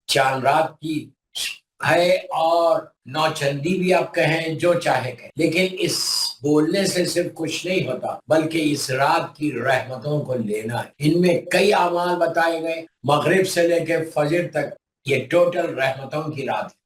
چاند رات کی ہے اور نوچندی بھی آپ کہیں، جو چاہے کہیں، لیکن اس بولنے سے صرف کچھ نہیں ہوتا، بلکہ اس رات کی رحمتوں کو لینا ہے۔ ان میں کئی اعمال بتائے گئے، مغرب سے لے کے فجر تک یہ ٹوٹل رحمتوں کی رات ہے،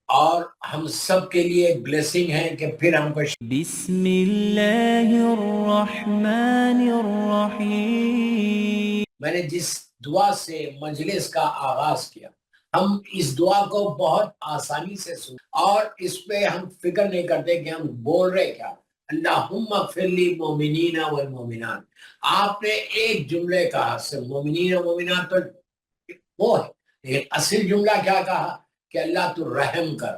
اور ہم سب کے لیے ایک بلیسنگ ہے کہ پھر ہم کو بسم اللہ الرحمن الرحیم۔ میں نے جس دعا سے مجلس کا آغاز کیا، ہم اس دعا کو بہت آسانی سے سن اور اس پہ ہم فکر نہیں کرتے کہ ہم بول رہے کیا۔ اللہم اغفر للمؤمنین والمؤمنات، آپ نے ایک جملے کہا، صرف مومنین و مومنات تو وہ ہے، لیکن اصل جملہ کیا کہا کہ اللہ تو رحم کر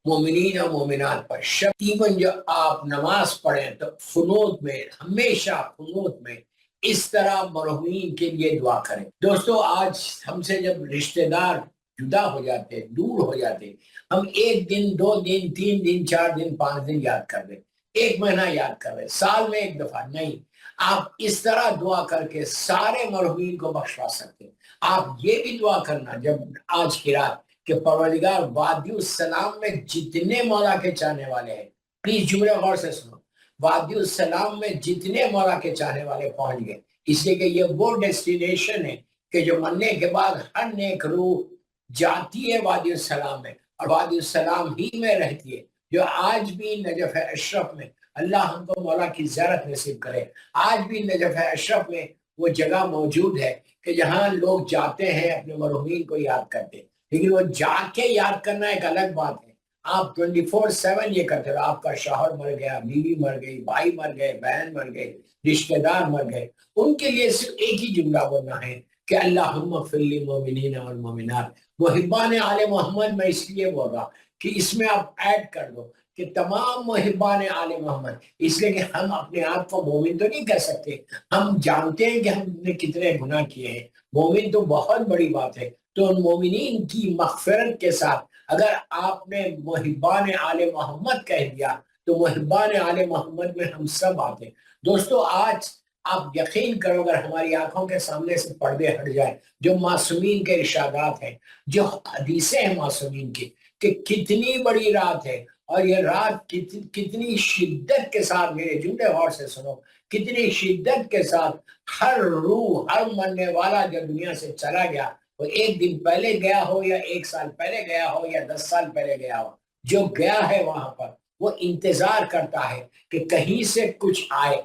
مومنین و مومنات پر۔ تقریباً جو آپ نماز پڑھیں تو قنوت میں، ہمیشہ قنوت میں اس طرح مرحومین کے لیے دعا کریں۔ دوستو، آج ہم سے جب رشتہ دار جدا ہو جاتے، دور ہو جاتے، ہم ایک دن، دو دن، تین دن، چار دن، پانچ دن یاد کر دیں، ایک مہینہ یاد کر دیں، سال میں ایک دفعہ نہیں، آپ اس طرح دعا کر کے سارے مرحومین کو بخشوا سکتے ہیں۔ آپ یہ بھی دعا کرنا جب آج کی رات کہ پروردگار وادی السلام میں جتنے مولا کے چاہنے والے ہیں، پلیز جملے غور سے سنو، وادی السلام میں جتنے مولا کے چاہنے والے پہنچ گئے، اس لیے کہ یہ وہ ڈیسٹینیشن ہے کہ جو مرنے کے بعد ہر نیک روح جاتی ہے وادی السلام میں، اور وادی السلام ہی میں رہتی ہے، جو آج بھی نجف اشرف میں، اللہ ہم کو مولا کی زیارت نصیب کرے، آج بھی نجف اشرف میں وہ جگہ موجود ہے کہ جہاں لوگ جاتے ہیں اپنے مرحومین کو یاد کرتے ہیں، لیکن وہ جا کے یاد کرنا ایک الگ بات ہے۔ آپ 24/7 یہ کرتے ہو، آپ کا شوہر مر گیا، بیوی مر گئی، بھائی مر گئے، بہن مر گئے، رشتہ دار مر گئے، ان کے لیے صرف ایک ہی جملہ بولنا ہے کہ اللہم اغفر للمؤمنین والمؤمنات۔ محبان آل محمد میں اس لیے بول رہا کہ اس میں آپ ایڈ کر دو کہ تمام محبان آل محمد، اس لیے کہ ہم اپنے آپ کو مومن تو نہیں کہہ سکتے، ہم جانتے ہیں کہ ہم نے کتنے گناہ کیے ہیں، مومن تو بہت بڑی بات ہے، تو ان مومنین کی مغفرت کے ساتھ اگر آپ نے محبان آل محمد کہہ دیا تو محبان آل محمد میں ہم سب آتے ہیں۔ دوستو، آج آپ یقین کرو اگر ہماری آنکھوں کے سامنے سے پردے ہٹ جائے، جو معصومین کے ارشادات ہیں، جو حدیثیں ہیں معصومین کی، کہ کتنی بڑی رات ہے، اور یہ رات کتنی شدت کے ساتھ، میرے جملے غور سے سنو، کتنی شدت کے ساتھ ہر روح، ہر مرنے والا جو دنیا سے چلا گیا، وہ ایک دن پہلے گیا ہو یا ایک سال پہلے گیا ہو یا 10 سال پہلے گیا ہو، جو گیا ہے وہاں پر وہ انتظار کرتا ہے کہ کہیں سے کچھ آئے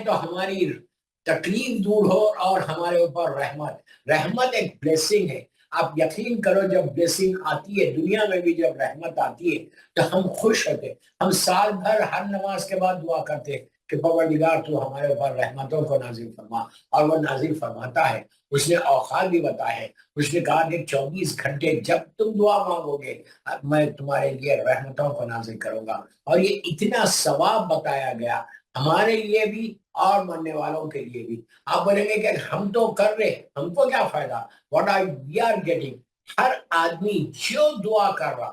تو ہماری تکلیف دور ہو اور ہمارے اوپر رحمت ایک بلیسنگ ہے۔ آپ یقین کرو جب بلیسنگ آتی ہے دنیا میں بھی، جب رحمت آتی ہے تو ہم خوش ہوتے، ہم سال بھر ہر نماز کے بعد دعا کرتے کہ پروردگار تو ہمارے اوپر رحمتوں کو نازل فرما، اور وہ نازل فرماتا ہے۔ اس نے اوقات بھی بتائے ہیں، اس نے کہا کہ 24 گھنٹے جب تم دعا مانگو گے میں تمہارے لیے رحمتوں کو نازل کروں گا، اور یہ اتنا ثواب بتایا گیا ہمارے لیے بھی اور مرنے والوں کے لیے بھی۔ آپ بولیں گے کہ ہم تو کر رہے، ہم کو کیا فائدہ، what are we are getting؟ ہر آدمی جو دعا کر رہا،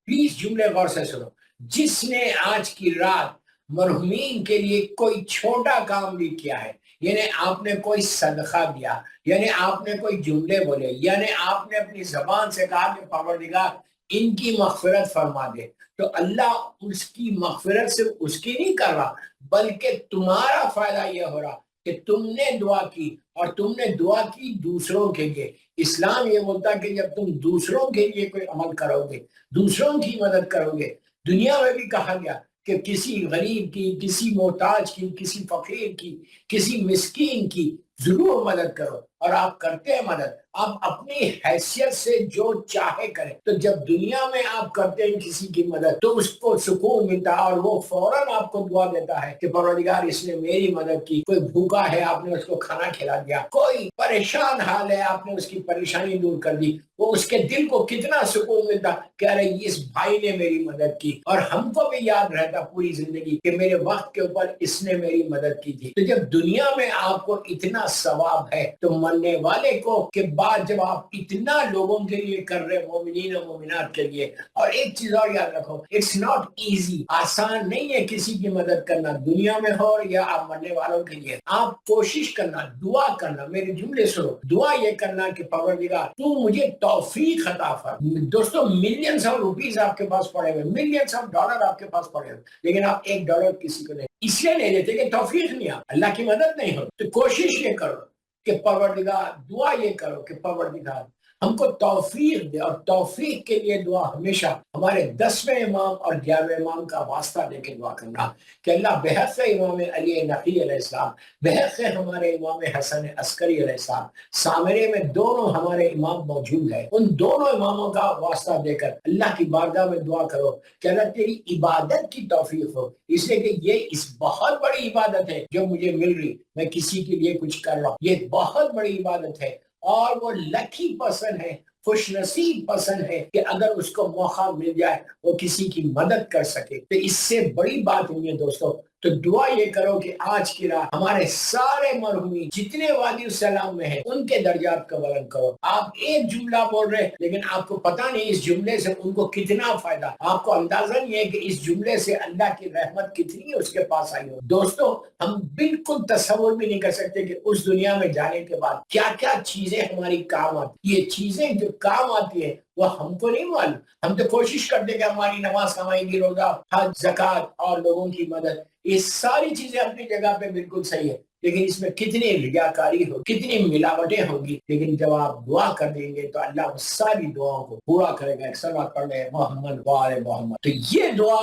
پلیز جملے غور سے سنو، جس نے آج کی رات مرحومین کے لیے کوئی چھوٹا کام بھی کیا ہے، یعنی آپ نے کوئی صدقہ دیا، یعنی آپ نے کوئی جملے بولے، یعنی آپ نے اپنی زبان سے کہا کہ پروردگار ان کی مغفرت فرما دے، تو اللہ اس کی مغفرت سے اس کی نہیں کر رہا، بلکہ تمہارا فائدہ یہ ہو رہا کہ تم نے دعا کی، اور تم نے دعا کی دوسروں کے لیے۔ اسلام یہ بولتا کہ جب تم دوسروں کے لیے کوئی عمل کرو گے، دوسروں کی مدد کرو گے، دنیا میں بھی کہا گیا کہ کسی غریب کی، کسی محتاج کی، کسی فقیر کی، کسی مسکین کی ضرور مدد کرو، اور آپ کرتے ہیں مدد، آپ اپنی حیثیت سے جو چاہے کریں، تو جب دنیا میں آپ کرتے ہیں کسی کی مدد تو اس کو سکون ملتا ہے، اور وہ فوراً آپ کو دعا دیتا ہے کہ پروردگار اس نے میری مدد کی، کوئی بھوکا ہے آپ نے اس کو کھانا کھلا دیا، کوئی پریشان حال ہے آپ نے اس کی پریشانی دور کر دی، وہ اس کے دل کو کتنا سکون ملتا کہ ارے اس بھائی نے میری مدد کی، اور ہم کو بھی یاد رہتا پوری زندگی کہ میرے وقت کے اوپر اس نے میری مدد کی تھی۔ تو جب دنیا میں آپ کو اتنا ثواب ہے تو مرنے والے کو کے بعد جب آپ اتنا لوگوں کے لیے کر رہے مومنین و مومنات کے لیے. اور ایک چیز اور یاد رکھو, اٹس ناٹ ایزی, آسان نہیں ہے کسی کی مدد کرنا, دنیا میں ہو یا آپ مرنے والوں کے لیے. آپ کوشش کرنا, دعا کرنا, میرے جملے سنو, دعا یہ کرنا کہ پروردگار تو مجھے توفیق عطا فرما. دوستو ملینز آف روپیز آپ کے پاس پڑے ہوئے, ملینز آف ڈالر آپ کے پاس پڑے ہوئے, لیکن آپ $1 کسی کو نہیں, اس لیے نہیں دیتے کہ توفیق نہیں آ, اللہ کی مدد نہیں ہو. تو کوشش یہ کرو کہ پروردگار, دعا یہ کرو کہ پروردگار ہم کو توفیق دے. اور توفیق کے لیے دعا ہمیشہ ہمارے 10ویں امام اور 11ویں امام کا واسطہ دے کے دعا کرنا کہ اللہ بحق امام علی نقی علیہ السلام, بحق ہمارے امام حسن عسکری علیہ السلام, سامرے میں دونوں ہمارے امام موجود ہیں, ان دونوں اماموں کا واسطہ دے کر اللہ کی بارگاہ میں دعا کرو کہ اللہ تیری عبادت کی توفیق ہو. اس لیے کہ یہ اس بہت بڑی عبادت ہے جو مجھے مل رہی, میں کسی کے لیے کچھ کر رہا ہوں, یہ بہت بڑی عبادت ہے. اور وہ لکی پسند ہے, خوش نصیب پسند ہے کہ اگر اس کو موقع مل جائے وہ کسی کی مدد کر سکے. تو اس سے بڑی بات نہیں ہے دوستو. تو دعا یہ کرو کہ آج کی رات ہمارے سارے مرحومین جتنے وادی السلام میں ہیں ان کے درجات کا بلند کرو. آپ ایک جملہ بول رہے لیکن آپ کو پتہ نہیں اس جملے سے ان کو کتنا فائدہ, آپ کو اندازہ نہیں ہے کہ اس جملے سے اللہ کی رحمت کتنی اس کے پاس آئی ہو. دوستو ہم بالکل تصور بھی نہیں کر سکتے کہ اس دنیا میں جانے کے بعد کیا کیا چیزیں ہماری کام آتی. یہ چیزیں جو کام آتی ہے وہ ہم کو نہیں معلوم. ہم تو کوشش کرتے کہ ہماری نماز کمائیں گی, روزہ, حج, زکوٰۃ اور لوگوں کی مدد, یہ ساری چیزیں اپنی جگہ پہ بالکل صحیح ہے, لیکن اس میں کتنی ریاکاری ہو, کتنی ملاوٹیں ہوں گی. لیکن جب آپ دعا کر دیں گے تو اللہ ان ساری دعاؤں کو پورا کرے گا. ایک صلوات پڑھ لیں محمد وآل محمد. تو یہ دعا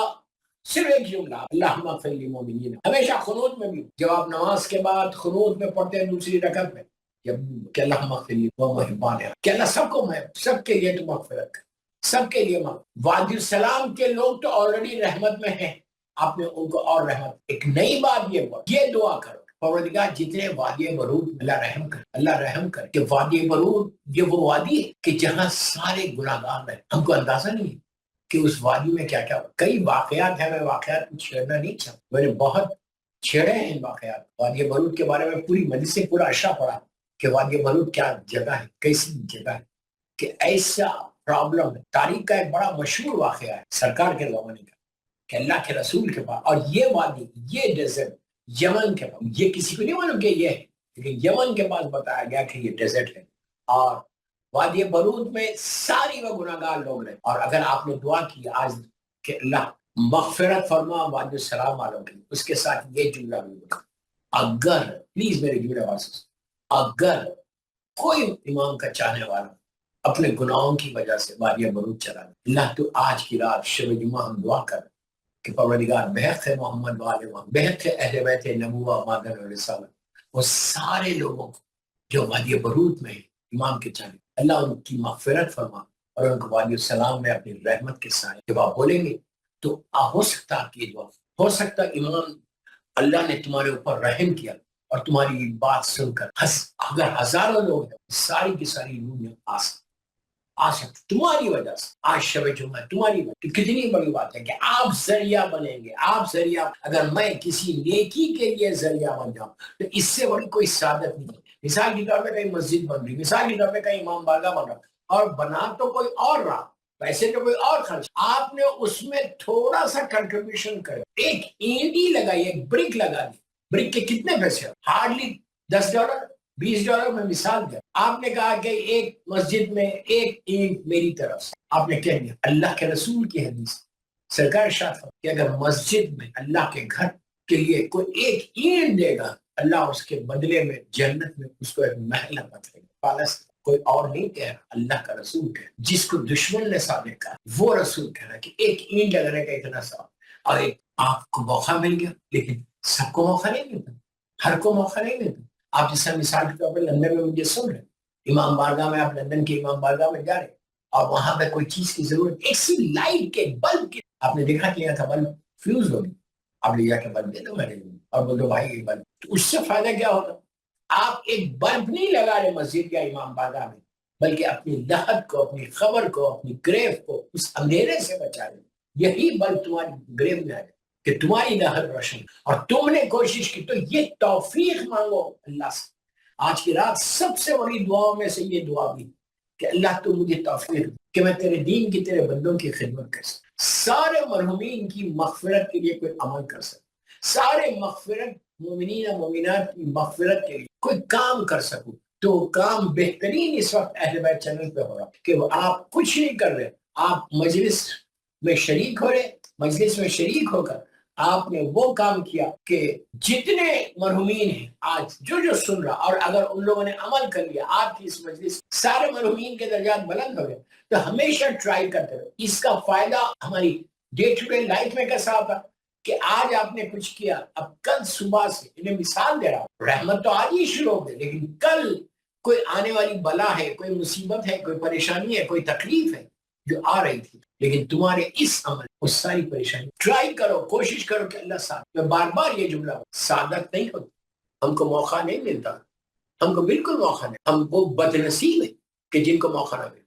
صرف ایک جملہ, اللہم اغفر للمؤمنین, ہمیشہ قنوت میں بھی جب آپ نماز کے بعد قنوت میں پڑھتے ہیں دوسری رکعت میں, کہ اللہ مغفر لی وہ محبان ہے, کہ اللہ سب کو سب کے لیے تو مغفرت کر, سب کے لیے وادی السلام کے لوگ تو آلریڈی رحمت میں ہیں, آپ نے ان کو اور رحمت. ایک نئی بات یہ دعا کرو پروردگار جتنے وادی برود, اللہ رحم کر, اللہ رحم کر. کہ وادی برود یہ وہ وادی ہے کہ جہاں سارے گناہگار ہیں. ہم کو اندازہ نہیں ہے کہ اس وادی میں کیا کیا. کئی واقعات ہیں, میں واقعات چھیڑنا نہیں چاہتا, میں نے بہت چھیڑے ہیں ان واقعات. وادی برود کے بارے میں پوری مجلس سے پورا اشرا پڑا کہ وادی برود کیا جگہ ہے, کیسی جگہ ہے, کہ ایسا پرابلم ہے. تاریخ کا ایک بڑا مشہور واقعہ ہے سرکار کے زمانے کا کہ اللہ کے رسول کے پاس, اور یہ وادی, یہ ڈیزرٹ یمن کے پاس, یہ کسی کو نہیں معلوم کہ یہ ہے, لیکن یمن کے پاس بتایا گیا کہ یہ ڈیزرٹ ہے. اور وادی برود میں ساری وہ گناہگار لوگ رہے. اور اگر آپ نے دعا کی آج کہ اللہ مغفرت فرما وادی السلام والوں کی, اس کے ساتھ یہ جملہ بھی بتا, اگر پلیز میرے جملے واسطے, اگر کوئی امام کا چاہنے والا اپنے گناہوں کی وجہ سے وادی برود چلا گیا, اللہ تو آج کی رات شب جمعہ ہم دعا کر کہ پروردگار بحق محمد والے محمد, بحق اہل بیت نبوہ مادر و رسالت, وہ سارے لوگوں کو جو وادی برود میں امام کے چاہنے, اللہ ان کی مغفرت فرما اور ان کو وادی السلام میں اپنی رحمت کے سائے. جب آپ بولیں گے تو ہو سکتا کہ دعا, ہو سکتا امام اللہ نے تمہارے اوپر رحم کیا اور تمہاری بات سن کر اگر ہزاروں لوگ ہیں ساری کی ساری دنیا آ سکتے تمہاری وجہ سے. آج شب جمعہ تمہاری وجہ, تو کتنی بڑی بات ہے کہ آپ ذریعہ بنیں گے. آپ ذریعہ, اگر میں کسی نیکی کے لیے ذریعہ بن جاؤں تو اس سے بڑی کوئی سعادت نہیں ہے. مثال کے طور پہ کہیں مسجد بن رہی, مثال کے طور پہ کہیں امام بارگاہ بن رہا, اور بنا تو کوئی اور رہا, پیسے تو کوئی اور خرچ, آپ نے اس میں تھوڑا سا کنٹریبیوشن کرے, ایک اینٹی لگائی, ایک برک لگا دی. برک کے کتنے پیسے, ہارڈلی $10 $20 میں مثال دیا. آپ نے کہا کہ ایک مسجد میں ایک اینٹ میری طرف سے, آپ نے کہہ دیا. اللہ کے رسول کی حدیث سرکار ارشاد فرماتے کہ اگر مسجد میں اللہ کے گھر کے لیے کوئی ایک اینٹ دے گا, اللہ اس کے بدلے میں جنت میں اس کو ایک محل بتائے گا. کوئی اور نہیں کہہ رہا, اللہ کا رسول کہہ رہا. جس کو دشمن نے صادق کہا وہ رسول کہہ رہا کہ ایک اینٹ لگانے کا اتنا ثواب. اور ایک آپ کو موقع مل گیا, لیکن سب کو موقع نہیں ملتا, ہر کو موقع نہیں ملتا. آپ جیسا مثال کے طور پر لندن میں مجھے سن رہے, امام بارگاہ میں, آپ لندن کے امام بارگاہ میں جا رہے اور وہاں پہ کوئی چیز کی ضرورت, ایک سی لائٹ کے بلب کی, آپ نے دیکھا کہ تھا بلب فیوز ہو گئی, آپ لے جا کے بلب دے دو میں نے, اور بول دو بھائی یہ بلب, تو اس سے فائدہ کیا ہوگا. آپ ایک بلب نہیں لگا رہے مسجد یا امام بارگاہ میں, بلکہ اپنی لحد کو, اپنی خبر کو, اپنی گریو کو اس اندھیرے سے بچا رہے. یہی بلب تمہاری گریو میں آئے کہ تمہاری لحد روشن, اور تم نے کوشش کی. تو یہ توفیق مانگو اللہ سے, آج کی رات سب سے بڑی دعاؤں میں سے یہ دعا بھی کہ اللہ تو مجھے توفیق دے کہ میں تیرے دین کی تیرے بندوں کی خدمت کر سکوں، سارے مرحومین کی مغفرت کے لیے کوئی عمل کر سکوں، سارے مغفرت مومنین و مومنات کی مغفرت کے لیے کوئی کام کر سکوں۔ تو کام بہترین اس وقت اہل بیت چینل پہ ہو رہا کہ وہ آپ کچھ نہیں کر رہے، آپ مجلس میں شریک ہو رہے، مجلس میں شریک ہو کر آپ نے وہ کام کیا کہ جتنے مرحومین ہیں آج جو سن رہا، اور اگر ان لوگوں نے عمل کر لیا آپ کی اس مجلس سارے مرحومین کے درجات بلند ہو گئے، تو ہمیشہ ٹرائی کرتے رہو۔ اس کا فائدہ ہماری ڈے ٹو ڈے لائف میں کیسا ہوتا کہ آج آپ نے کچھ کیا، اب کل صبح سے انہیں مثال دے رہا ہوں، رحمت تو آج ہی شروع ہو گئی، لیکن کل کوئی آنے والی بلا ہے، کوئی مصیبت ہے، کوئی پریشانی ہے، کوئی تکلیف ہے جو آ رہی تھی، لیکن تمہارے اس عمل اس ساری پریشانی ٹرائی کرو، کوشش کرو کہ اللہ ساتھ۔ میں بار بار یہ جملہ سعادت نہیں ہوتی، ہم کو موقع نہیں ملتا، ہم کو بالکل موقع نہیں، ہم کو بد نصیب ہے کہ جن کو موقع نہ ملے۔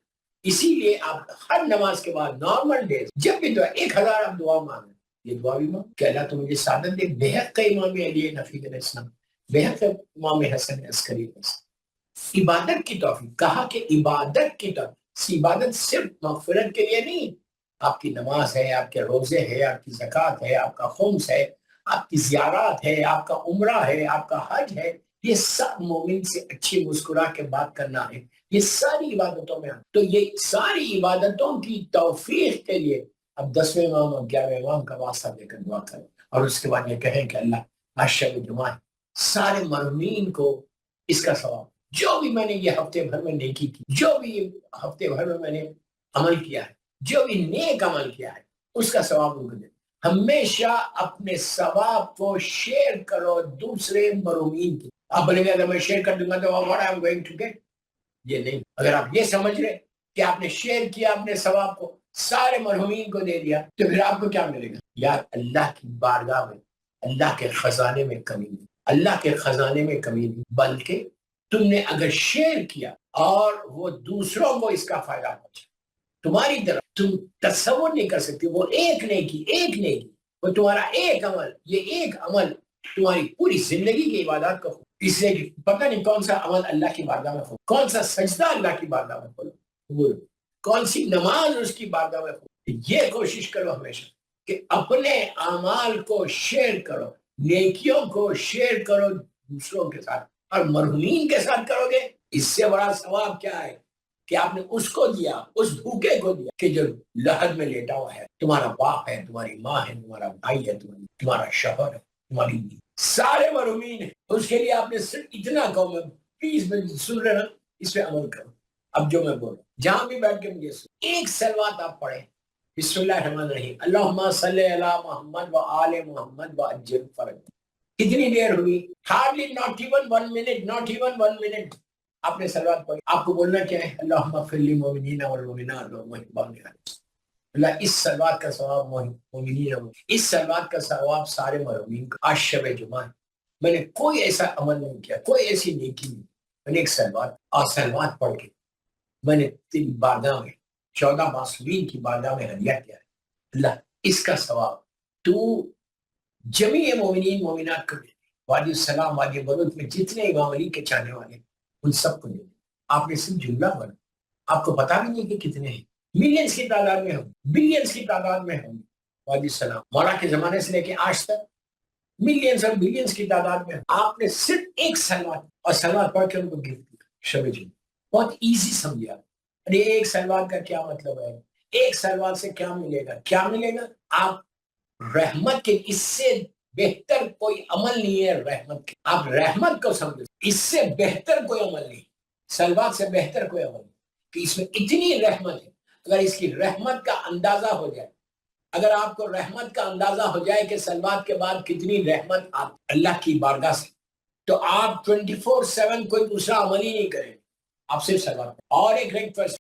اسی لیے آپ ہر نماز کے بعد نارمل ڈیز جب بھی دعا 1000 آپ دعا مانگیں، یہ دعا بھی مانگ کہ اللہ تو مجھے سعادت دے۔ بہت کا امام علی نفی علیہ السلام، بہت کا امام حسن عسکری علیہ السلام، عبادت کی توفیق، کہا کہ عبادت کی توفیق، عبادت صرف مغفرت کے لیے نہیں، آپ کی نماز ہے، آپ کے روزے ہے، آپ کی زکوٰۃ ہے، آپ کا خمس ہے، آپ کی زیارات ہے، آپ کا عمرہ ہے، آپ کا حج ہے، یہ سب مومن سے اچھی مسکرا کے بات کرنا ہے، یہ ساری عبادتوں میں تو یہ ساری عبادتوں کی توفیق کے لیے اب 10ویں امام اور 11ویں امام کا واسطہ دے کر دعا کریں، اور اس کے بعد یہ کہیں کہ اللہ آج شب جمعہ سارے مرحومین کو اس کا ثواب، جو بھی میں نے یہ ہفتے بھر میں نیکی کی، جو بھی ہفتے بھر میں نے عمل کیا ہے، جو بھی نیک عمل کیا ہے، اس کا ثواب ان کو دے۔ ہمیشہ اپنے ثواب کو شیئر کرو دوسرے مرحومین کی۔ آپ بولیں گے اگر میں شیئر کر دوں گا تو what I'm going to get؟ یہ نہیں، اگر آپ یہ سمجھ رہے کہ آپ نے شیئر کیا اپنے ثواب کو، سارے مرحومین کو دے دیا، تو پھر آپ کو کیا ملے گا؟ یار اللہ کی بارگاہ میں اللہ کے خزانے میں کمی نہیں، اللہ کے خزانے میں کمی نہیں، بلکہ تم نے اگر شیئر کیا اور وہ دوسروں کو اس کا فائدہ پہنچا، تمہاری طرف تم تصور نہیں کر سکتے، وہ ایک نیکی وہ تمہارا ایک عمل، یہ ایک عمل تمہاری پوری زندگی کی عبادات کو، اس لیے کہ پتہ نہیں کون سا عمل اللہ کی بارگاہ میں ہو، کون سا سجدہ اللہ کی بارگاہ میں ہو، کون سی نماز اس کی بارگاہ میں ہو۔ یہ کوشش کرو ہمیشہ کہ اپنے اعمال کو شیئر کرو، نیکیوں کو شیئر کرو دوسروں کے ساتھ، اور مرحومین کے ساتھ کرو گے، اس سے بڑا ثواب کیا ہے کہ آپ نے اس کو دیا، اس بھوکے کو دیا کہ جو لحد میں لیٹا ہوا ہے، تمہارا باپ ہے، تمہاری ماں ہے، تمہارا بھائی ہے، تمہارا شوہر ہے، تمہاری سارے مرحومین ہیں، اس کے لیے آپ نے صرف اتنا کہو، میں پلیز میں سن رہے نا، اس پہ عمل کرو۔ اب جو میں بول رہا ہوں جہاں بھی بیٹھ کے مجھے ایک صلوات آپ پڑھیں، بسم اللہ الرحمن الرحیم، اللہم صلی علی محمد و آل محمد و عجل فرج۔ کتنی دیر ہوئی؟ hardly not even 1 minute آپ نے صلوات پڑھی۔ آپ کو بولنا کیا ہے؟ اللہم اغفر للمؤمنین والمؤمنات والمؤمنات۔ اللہ اس صلوات کا ثواب مومنین، اس صلوات کا ثواب سارے مرحومین کو۔ آج شب جمعہ میں نے کوئی ایسا عمل نہیں کیا، کوئی ایسی نیکی نہیں، میں نے ایک صلوات اور صلوات پڑھ کے میں نے تیری بارگاہ میں 14 معصومین کی بارگاہ میں ہدیہ کیا ہے۔ اللہ اس کا ثواب تو جمیع مومنین مومنات کو دے، وادی السلام وادی بلوچ میں جتنے امام علی کے چاہنے والے ان سب کو دے۔ آپ نے صرف جملہ بنا، آپ کو پتا بھی نہیں کہ کتنے ہیں، ملینز کی تعداد میں ہوں، بلینز کی تعداد میں ہوں۔ وادی السلام مولا کے زمانے سے لے کے آج تک ملینز اور بلینز کی تعداد میں ہوں۔ آپ نے صرف ایک صلوات اور صلوات پڑھ کے ان کو گفٹ کیا شب جمعہ۔ بہت ایزی سمجھا۔ ارے ایک صلوات کا کیا مطلب ہے؟ ایک صلوات سے کیا ملے گا؟ کیا ملے گا؟ آپ رحمت کے، اس سے بہتر کوئی عمل نہیں ہے رحمت کے، آپ رحمت کو سمجھو، اس سے بہتر کوئی عمل نہیں، صلوات سے بہتر کوئی عمل نہیں، کہ اس میں اتنی رحمت ہے۔ اگر اس کی رحمت کا اندازہ ہو جائے، اگر آپ کو رحمت کا اندازہ ہو جائے کہ صلوات کے بعد کتنی رحمت آپ اللہ کی بارگاہ سے، تو آپ 24/7 کوئی دوسرا عمل ہی نہیں کریں، آپ صرف صلوات۔ اور ایک ریکویسٹ